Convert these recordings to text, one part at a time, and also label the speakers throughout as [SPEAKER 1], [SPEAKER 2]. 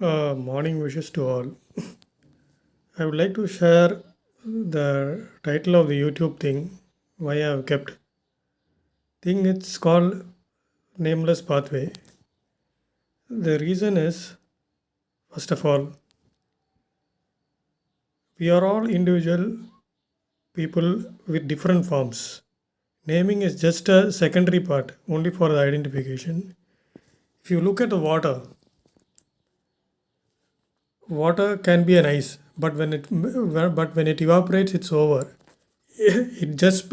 [SPEAKER 1] Morning wishes to all. I would like to share the title of the YouTube thing, why I have kept. Thing it's called Nameless Pathway. The reason is, first of all, we are all individual people with different forms. Naming is just a secondary part, only for the identification. If you look at the water can be an ice, but when it evaporates, it's over. It just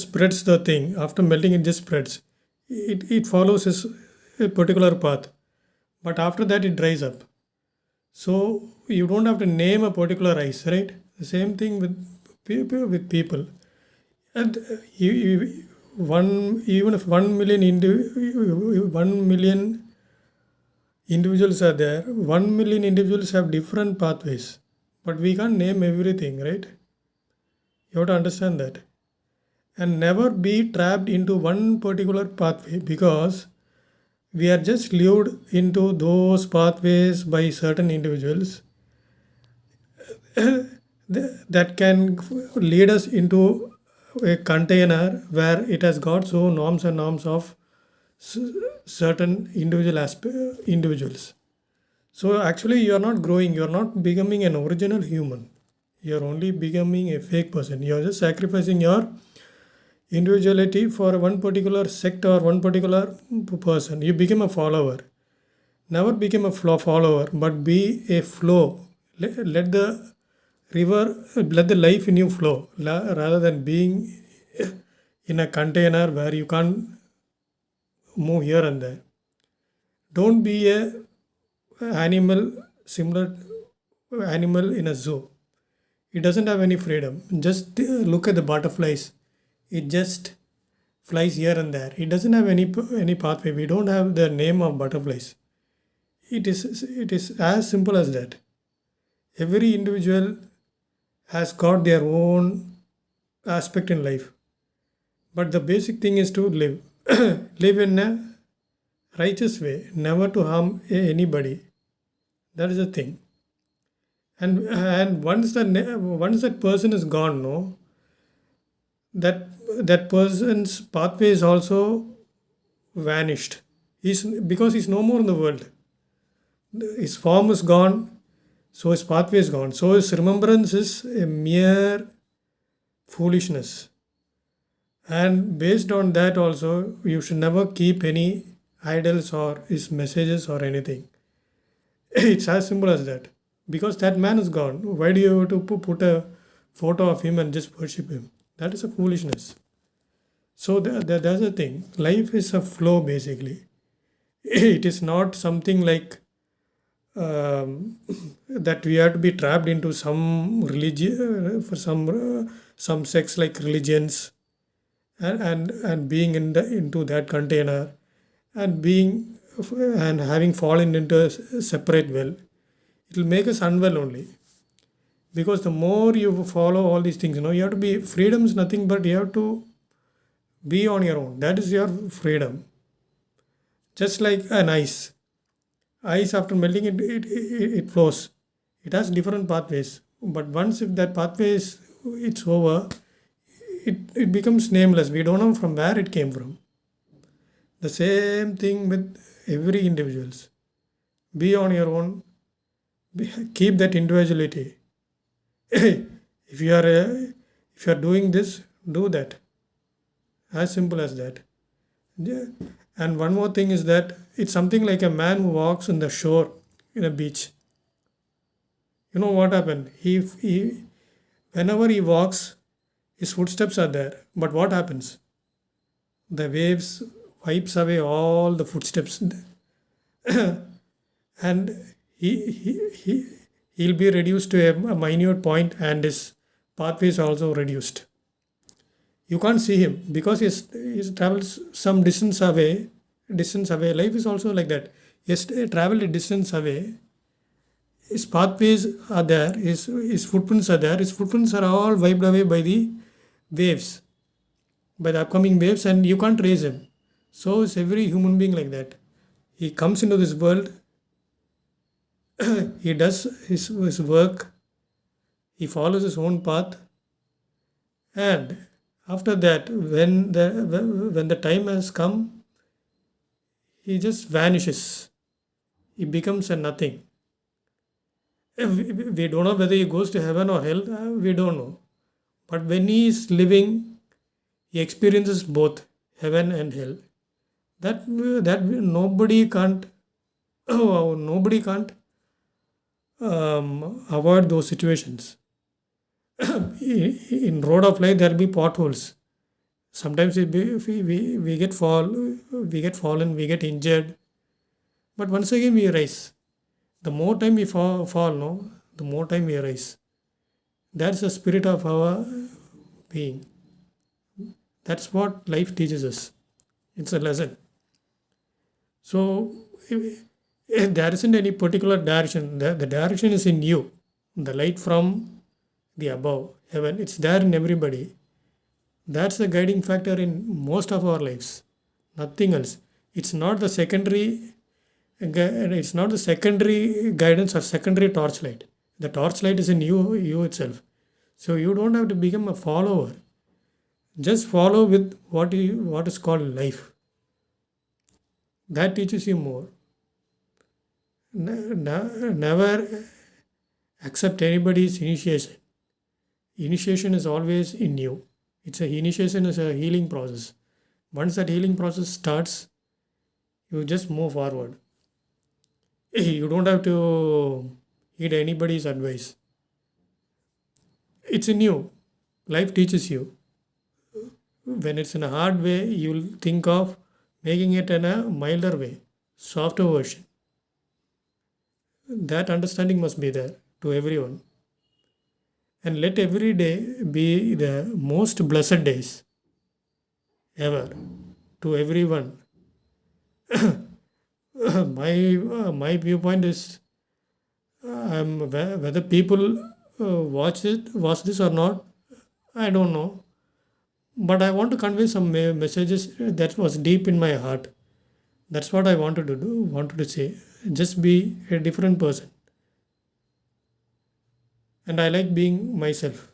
[SPEAKER 1] spreads the thing after melting. It just spreads. It follows a particular path, but after that it dries up. So you don't have to name a particular ice, right? The same thing with people. And even if 1 million individuals are there, 1 million individuals have different pathways, but we can't name everything, right? You have to understand that. And never be trapped into one particular pathway, because we are just lured into those pathways by certain individuals that can lead us into a container where it has got so norms and norms of certain individuals. So actually you are not growing, you are not becoming an original human, you are only becoming a fake person. You are just sacrificing your individuality for one particular sect or one particular person. You become a follower. Never become a follower, but be a flow. Let the let the life in you flow, rather than being in a container where you can't move here and there. Don't be a animal similar animal in a zoo. It doesn't have any freedom. Just look at the butterflies. It just flies here and there. It doesn't have any pathway. We don't have the name of butterflies. It is as simple as that. Every individual has got their own aspect in life, but the basic thing is to live, live in a righteous way, never to harm anybody. That is the thing. And once that person is gone, no, that that person's pathway is also vanished. Because he's no more in the world. His form is gone, so his pathway is gone. So his remembrance is a mere foolishness. And based on that also, you should never keep any idols or his messages or anything. It's as simple as that. Because that man is gone. Why do you have to put a photo of him and just worship him? That is a foolishness. So that's the thing. Life is a flow basically. It is not something like that we have to be trapped into some religion for some sects like religions, and being into that container, and being and having fallen into a separate well. It will make us unwell only, because the more you follow all these things, you have to be, freedom is nothing but you have to be on your own. That is your freedom. Just like an ice after melting, it flows. It has different pathways, but once if that pathway is it's over, it becomes nameless. We don't know from where it came from. The same thing with every individuals. Be on your own. Keep that individuality. if you are if you are doing this, do that. As simple as that. Yeah. And one more thing is that it's something like a man who walks on the shore in a beach. You know what happened? He whenever he walks, his footsteps are there. But what happens? The waves wipes away all the footsteps, and he'll be reduced to a minute point, and his pathway is also reduced. You can't see him because he's traveled some distance away. Life is also like that. He's traveled a distance away. His pathways are there, his footprints are there. His footprints are all wiped away by the waves, by the upcoming waves, and you can't trace him. So is every human being like that. He comes into this world, He does his work, he follows his own path, and after that, when the time has come, he just vanishes. He becomes a nothing. We don't know whether he goes to heaven or hell. We don't know. But when he is living, he experiences both heaven and hell. That nobody can't nobody can't avoid those situations. In road of life, there will be potholes. Sometimes we get fallen, we get injured, but once again we rise. The more time we fall, no, the more time we rise. That's the spirit of our being. That's what life teaches us. It's a lesson. So if there isn't any particular direction. The direction is in you. The light from the above, heaven, it's there in everybody. That's the guiding factor in most of our lives. Nothing else. It's not the secondary. It's not the secondary guidance or secondary torchlight. The torchlight is in you itself. So you don't have to become a follower. Just follow with what is called life. That teaches you more. Never accept anybody's initiation. Initiation is always in you. Initiation is a healing process. Once that healing process starts, you just move forward. You don't have to heed anybody's advice. It's in you. Life teaches you. When it's in a hard way, you'll think of making it in a milder way, softer version. That understanding must be there to everyone. And let every day be the most blessed days ever to everyone. My viewpoint is whether people watch this or not, I don't know. But I want to convey some messages that was deep in my heart. That's what I wanted to say. Just be a different person. And I like being myself.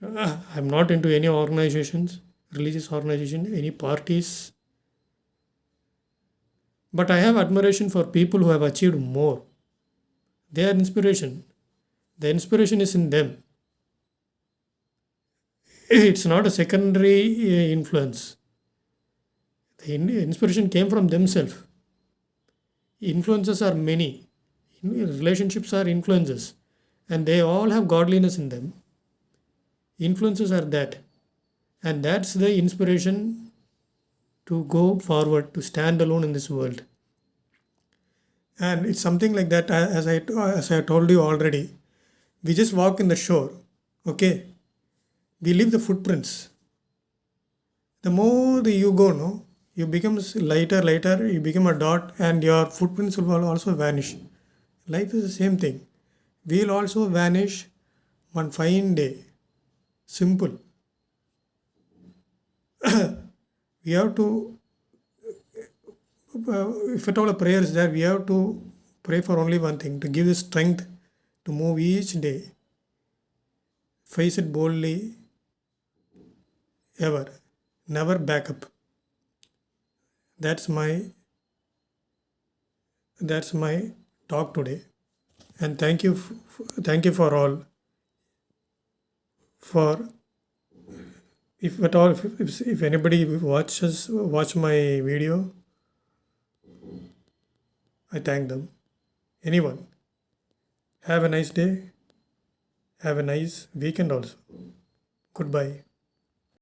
[SPEAKER 1] I'm not into any organizations, religious organization, any parties. But I have admiration for people who have achieved more. They are inspiration. The inspiration is in them. It's not a secondary influence. The inspiration came from themselves. Influences are many. Relationships are influences. And they all have godliness in them. Influences are that. And that's the inspiration to go forward, to stand alone in this world. And it's something like that, as I told you already. We just walk in the shore, okay? We leave the footprints. The more you go, no, you become lighter, you become a dot, and your footprints will also vanish. Life is the same thing. We'll also vanish one fine day. Simple. We have to, if at all a prayer is there, we have to pray for only one thing, to give the strength to move each day. Face it boldly, ever. Never back up. That's my talk today. And thank you for all. For if at all, if anybody watch my video, I thank them. Anyone. Have a nice day. Have a nice weekend also. Goodbye.